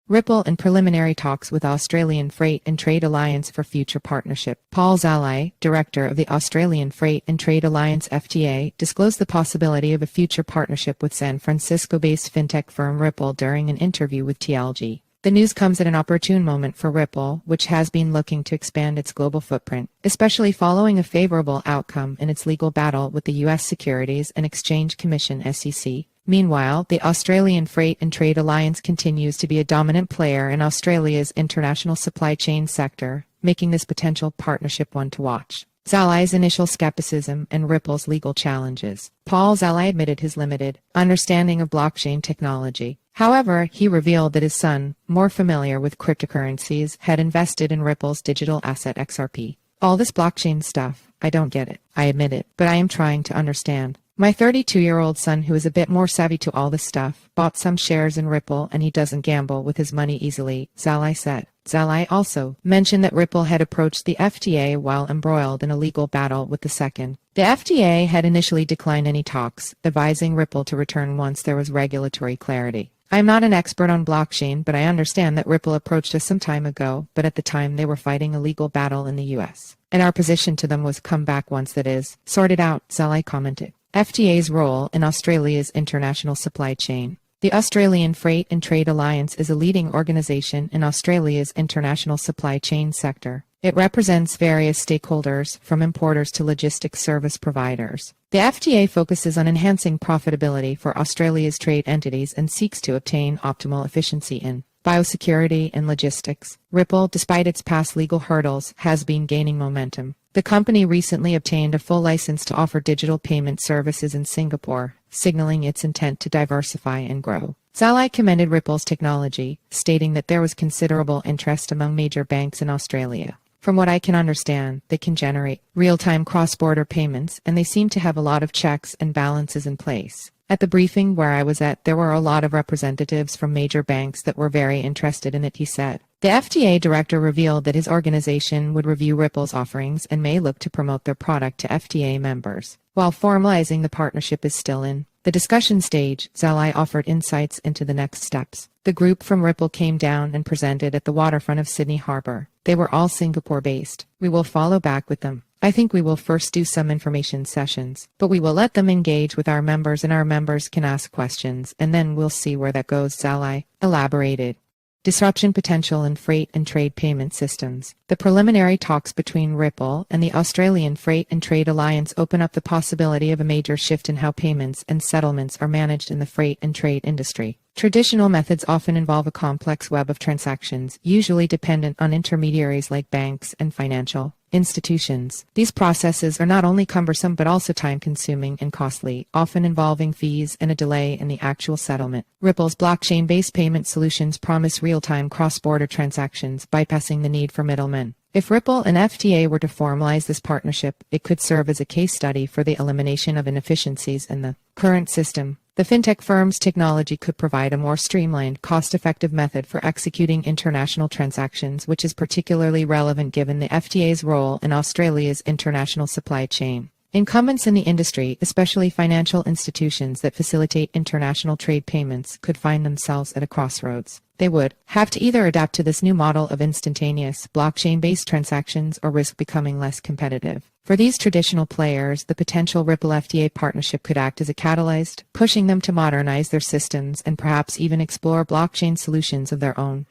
Ripple in preliminary talks with Australian Freight and Trade Alliance for future partnership. Paul Zalai, director of the Australian Freight and Trade Alliance FTA, disclosed the possibility of a future partnership with San Francisco-based fintech firm Ripple during an interview with TLG. The news comes at an opportune moment for Ripple, which has been looking to expand its global footprint, especially following a favorable outcome in its legal battle with the U.S. Securities and Exchange Commission (SEC). Meanwhile, the Australian Freight and Trade Alliance continues to be a dominant player in Australia's international supply chain sector, making this potential partnership one to watch. Zalai's initial skepticism and Ripple's legal challenges. Paul Zalai admitted his limited understanding of blockchain technology. However, he revealed that his son, more familiar with cryptocurrencies, had invested in Ripple's digital asset XRP. All this blockchain stuff, I don't get it. I admit it, but I am trying to understand. My 32-year-old son, who is a bit more savvy to all this stuff, bought some shares in Ripple and he doesn't gamble with his money easily, Zalai said. Zalai also mentioned that Ripple had approached the FTA while embroiled in a legal battle with the SEC. The FTA had initially declined any talks, advising Ripple to return once there was regulatory clarity. I am not an expert on blockchain, but I understand that Ripple approached us some time ago, but at the time they were fighting a legal battle in the U.S. And our position to them was come back once that is sorted out, Zalai commented. FTA's role in Australia's international supply chain. The Australian Freight and Trade Alliance is a leading organization in Australia's international supply chain sector. It represents various stakeholders, from importers to logistics service providers. The FTA focuses on enhancing profitability for Australia's trade entities and seeks to obtain optimal efficiency in biosecurity and logistics. Ripple, despite its past legal hurdles, has been gaining momentum. The company recently obtained a full license to offer digital payment services in Singapore, signaling its intent to diversify and grow. Zalai commended Ripple's technology, stating that there was considerable interest among major banks in Australia. From what I can understand, they can generate real-time cross-border payments, and they seem to have a lot of checks and balances in place. At the briefing where I was at, there were a lot of representatives from major banks that were very interested in it, he said. The FTA director revealed that his organization would review Ripple's offerings and may look to promote their product to FTA members. While formalizing the partnership is still in the discussion stage, Zalai offered insights into the next steps. The group from Ripple came down and presented at the waterfront of Sydney Harbour. They were all Singapore-based. We will follow back with them. I think we will first do some information sessions, but we will let them engage with our members and our members can ask questions, and then we'll see where that goes, Zalai elaborated. Disruption potential in freight and trade payment systems. The preliminary talks between Ripple and the Australian Freight and Trade Alliance open up the possibility of a major shift in how payments and settlements are managed in the freight and trade industry. Traditional methods often involve a complex web of transactions, usually dependent on intermediaries like banks and financial institutions. These processes are not only cumbersome but also time-consuming and costly, often involving fees and a delay in the actual settlement. Ripple's blockchain-based payment solutions promise real-time cross-border transactions, bypassing the need for middlemen. If Ripple and FTA were to formalize this partnership, it could serve as a case study for the elimination of inefficiencies in the current system. The fintech firm's technology could provide a more streamlined, cost-effective method for executing international transactions, which is particularly relevant given the FTA's role in Australia's international supply chain. Incumbents in the industry, especially financial institutions that facilitate international trade payments, could find themselves at a crossroads. They would have to either adapt to this new model of instantaneous, blockchain-based transactions or risk becoming less competitive. For these traditional players, the potential Ripple FTA partnership could act as a catalyst, pushing them to modernize their systems and perhaps even explore blockchain solutions of their own.